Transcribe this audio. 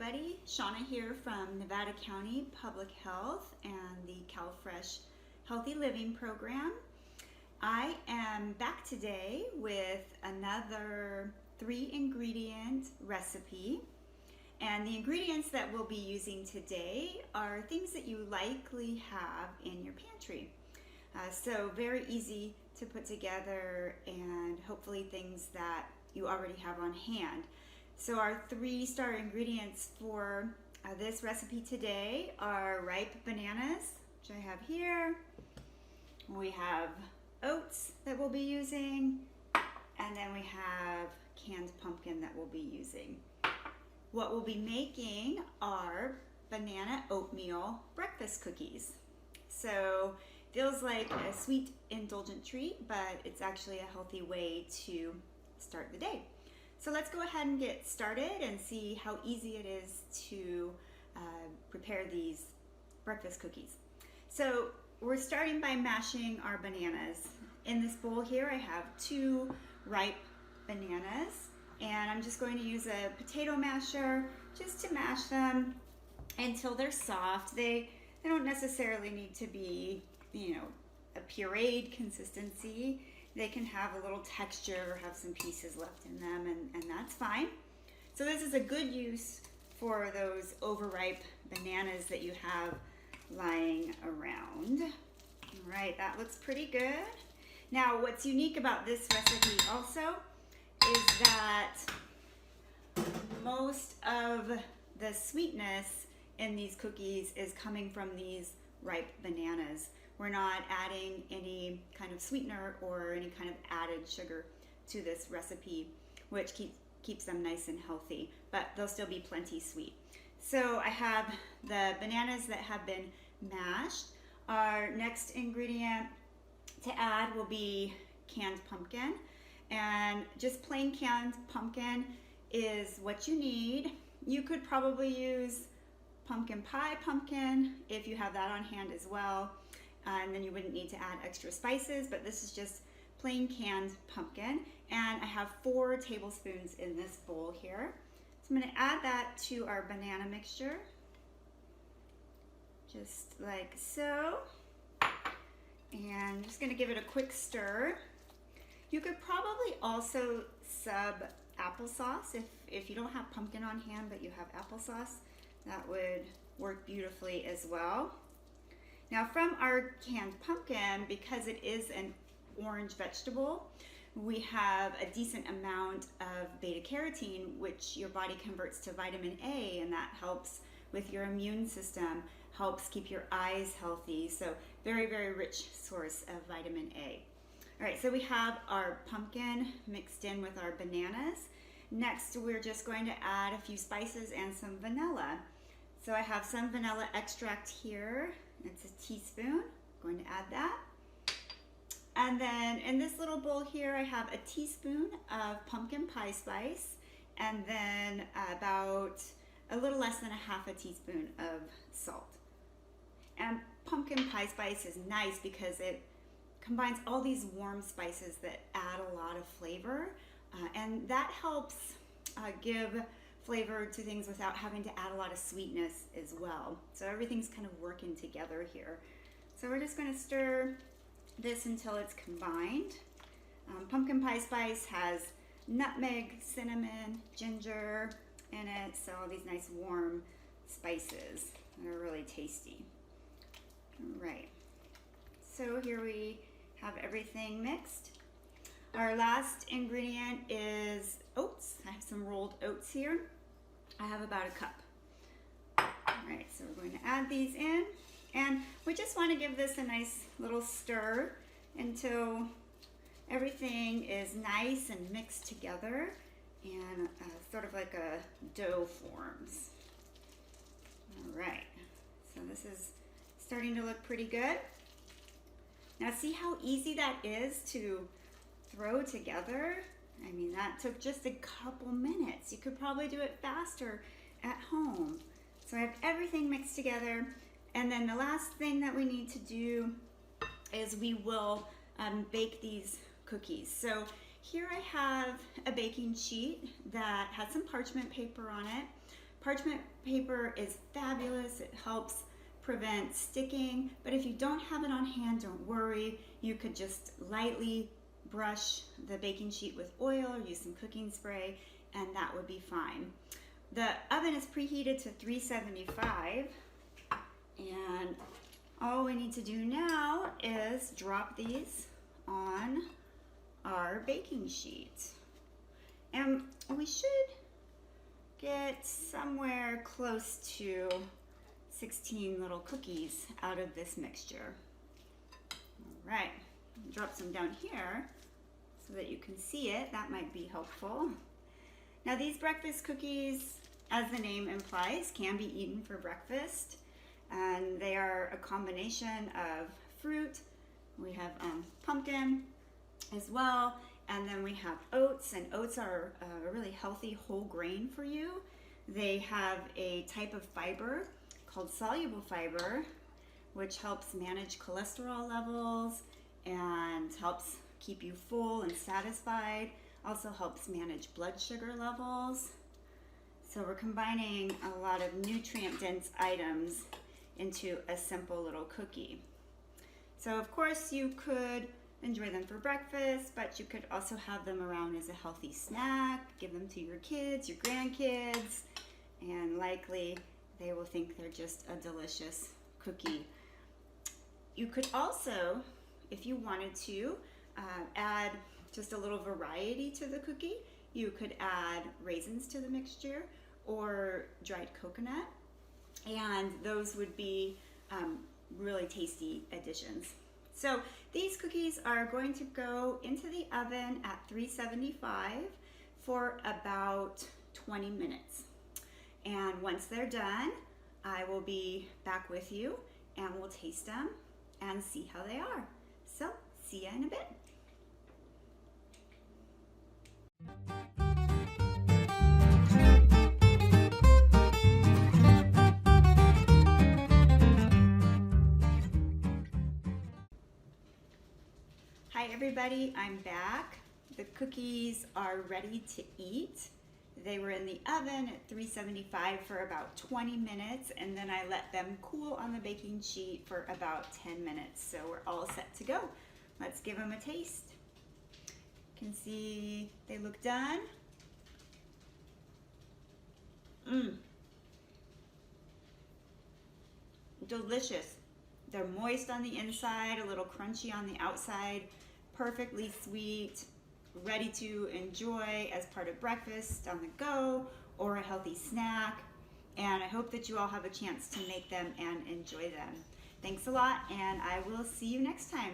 everybody. Shauna here from Nevada County Public Health and the CalFresh Healthy Living Program. I am back today with another 3-ingredient recipe. And the ingredients that we'll be using today are things that you likely have in your pantry. So very easy to put together and hopefully things that you already have on hand. So our 3-star ingredients for this recipe today are ripe bananas, which I have here. We have oats that we'll be using, and then we have canned pumpkin that we'll be using. What we'll be making are banana oatmeal breakfast cookies. So feels like a sweet, indulgent treat, but it's actually a healthy way to start the day. So let's go ahead and get started and see how easy it is to prepare these breakfast cookies. So we're starting by mashing our bananas. In this bowl here I have 2 ripe bananas, and I'm just going to use a potato masher just to mash them until they're soft. They don't necessarily need to be, a pureed consistency. They can have a little texture or have some pieces left in them, and that's fine. So this is a good use for those overripe bananas that you have lying around. All right, that looks pretty good. Now, what's unique about this recipe also is that most of the sweetness in these cookies is coming from these ripe bananas. We're not adding any kind of sweetener or any kind of added sugar to this recipe, which keeps them nice and healthy, but they'll still be plenty sweet. So I have the bananas that have been mashed. Our next ingredient to add will be canned pumpkin, and just plain canned pumpkin is what you need. You could probably use pumpkin pie pumpkin if you have that on hand as well. And then you wouldn't need to add extra spices, but this is just plain canned pumpkin. And I have 4 tablespoons in this bowl here. So I'm going to add that to our banana mixture, just like so. And I'm just going to give it a quick stir. You could probably also sub applesauce if you don't have pumpkin on hand, but you have applesauce. That would work beautifully as well. Now from our canned pumpkin, because it is an orange vegetable, we have a decent amount of beta carotene, which your body converts to vitamin A, and that helps with your immune system, helps keep your eyes healthy. So very, very rich source of vitamin A. All right, so we have our pumpkin mixed in with our bananas. Next, we're just going to add a few spices and some vanilla. So I have some vanilla extract here. It's a teaspoon. I'm going to add that. And then in this little bowl here, I have a teaspoon of pumpkin pie spice, and then about a little less than a half a teaspoon of salt. And pumpkin pie spice is nice because it combines all these warm spices that add a lot of flavor, and that helps give flavor to things without having to add a lot of sweetness as well. So everything's kind of working together here. So we're just going to stir this until it's combined. Pumpkin pie spice has nutmeg, cinnamon, ginger in it, so all these nice warm spices that are really tasty. All right, so here we have everything mixed. Our last ingredient is oats. I have some rolled oats here. I have about a cup. All right, so we're going to add these in, and we just want to give this a nice little stir until everything is nice and mixed together and sort of like a dough forms. All right, so this is starting to look pretty good. Now see how easy that is to throw together? I mean, that took just a couple minutes. You could probably do it faster at home. So I have everything mixed together. And then the last thing that we need to do is we will bake these cookies. So here I have a baking sheet that has some parchment paper on it. Parchment paper is fabulous. It helps prevent sticking, but if you don't have it on hand, don't worry. You could just lightly brush the baking sheet with oil or use some cooking spray, and that would be fine. The oven is preheated to 375, and all we need to do now is drop these on our baking sheet. And we should get somewhere close to 16 little cookies out of this mixture. All right, drop some down here so that you can see it. That might be helpful. Now these breakfast cookies, as the name implies, can be eaten for breakfast. And they are a combination of fruit. We have pumpkin as well. And then we have oats, and oats are a really healthy whole grain for you. They have a type of fiber called soluble fiber, which helps manage cholesterol levels and helps keep you full and satisfied. Also helps manage blood sugar levels. So we're combining a lot of nutrient-dense items into a simple little cookie. So of course you could enjoy them for breakfast, but you could also have them around as a healthy snack, give them to your kids, your grandkids, and likely they will think they're just a delicious cookie. You could also, if you wanted to, add just a little variety to the cookie. You could add raisins to the mixture or dried coconut, and those would be really tasty additions. So these cookies are going to go into the oven at 375 for about 20 minutes. And once they're done, I will be back with you and we'll taste them and see how they are. So see ya in a bit. Hi everybody, I'm back. The cookies are ready to eat. They were in the oven at 375 for about 20 minutes, and then I let them cool on the baking sheet for about 10 minutes. So we're all set to go. Let's give them a taste. You can see they look done. Delicious. They're moist on the inside, a little crunchy on the outside, perfectly sweet, ready to enjoy as part of breakfast on the go or a healthy snack. And I hope that you all have a chance to make them and enjoy them. Thanks a lot, and I will see you next time.